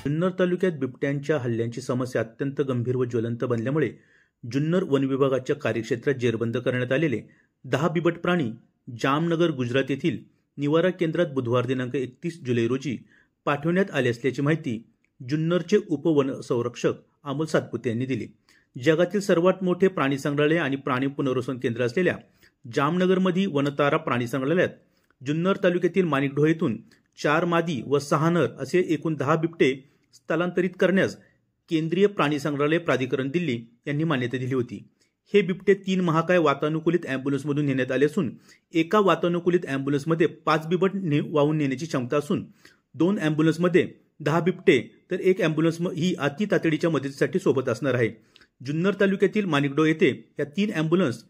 जुन्नर तालुक्यात बिबट्यांच्या हल्ल्यांची समस्या अत्यंत गंभीर व ज्वलंत बनल्यामुळे जुन्नर वन विभागाच्या कार्यक्षेत्रात जेरबंद करण्यात आलेले 10 बिबट प्राणी जामनगर गुजरात येथील निवारा केंद्रात बुधवार दिनांक 31 जुलै रोजी पाठवण्यात आले असल्याची माहिती जुन्नरचे उपवनसंरक्षक अमोल सातपुते यांनी दिली। जगातील सर्वात मोठे प्राणी संग्रहालय आणि प्राणी पुनर्वसन केंद्र असलेल्या जामनगरमधील वनतारा प्राणी संग्रहालयात जुन्नर तालुक्यातील माणिकडोह येथून 4 मादी व 6 नर असे एकूण 10 बिबटे स्थलांतरित करण्यास केंद्रीय प्राणी संग्रहालय प्राधिकरण दिल्ली यांनी मान्यता दिली होती। हे बिबटे 3 महाकाय वातानुकूलित अँब्युलन्समधून नेण्यात आले असून एका वातानुकूलित अँब्युलन्समध्ये 5 बिबट वाहून नेण्याची क्षमता असून 2 अँब्युलन्समध्ये 10 बिबटे तर एक अँब्युलन्स ही अति तातडीच्या मदतीसाठी सोबत असणार आहे। जुन्नर तालुक्यातील माणिकडोह येथे या 3 अँब्युलन्स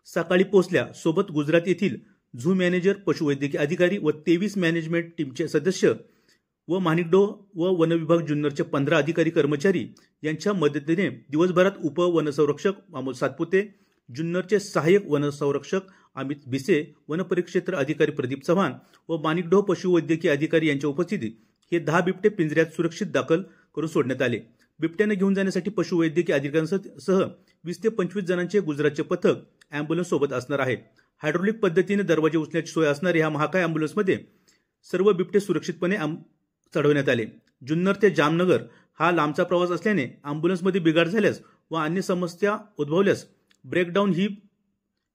सकाळी पोहोचल्या। सोबत गुजरात येथील झू मॅनेजर, पशुवैद्यकीय अधिकारी व 23 मॅनेजमेंट टीमचे सदस्य व माणिकडोह व वन विभाग जुन्नरचे 15 अधिकारी कर्मचारी यांच्या मदतीने दिवसभरात उपवनसंरक्षक अमोल सातपुते, जुन्नरचे सहाय्यक वनसंरक्षक अमित भिसे, वनपरिक्षेत्र अधिकारी प्रदीप चव्हाण व माणिकडोह पशुवैद्यकीय अधिकारी यांच्या उपस्थितीत हे 10 बिबटे पिंजऱ्यात सुरक्षित दाखल करून सोडण्यात आले। बिबट्यांना घेऊन जाण्यासाठी पशुवैद्यकीय अधिकाऱ्यांसह 20 ते 25 जणांचे गुजरातचे पथक अँब्युलन्स सोबत असणार आहे। हायड्रोलिक पद्धतीने दरवाजे उचलण्याची सोय असणाऱ्या ह्या महाकाय अँब्युलन्समध्ये सर्व बिबटे सुरक्षितपणे चढवण्यात आले। जुन्नर ते जामनगर हा लांबचा प्रवास असल्याने अँब्युलन्समध्ये बिघाड झाल्यास व अन्य समस्या उद्भवल्यास ब्रेकडाऊन ही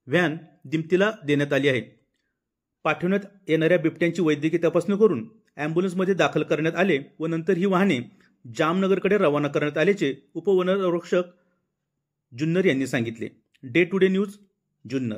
व्हॅन दिमतीला देण्यात आली आहे। पाठवण्यात येणाऱ्या बिबट्यांची वैद्यकीय तपासणी करून अँब्युलन्समध्ये दाखल करण्यात आले व नंतर ही वाहने जामनगरकडे रवाना करण्यात आल्याचे उपवनसंरक्षक जुन्नर यांनी सांगितले। Day to day news Junnar.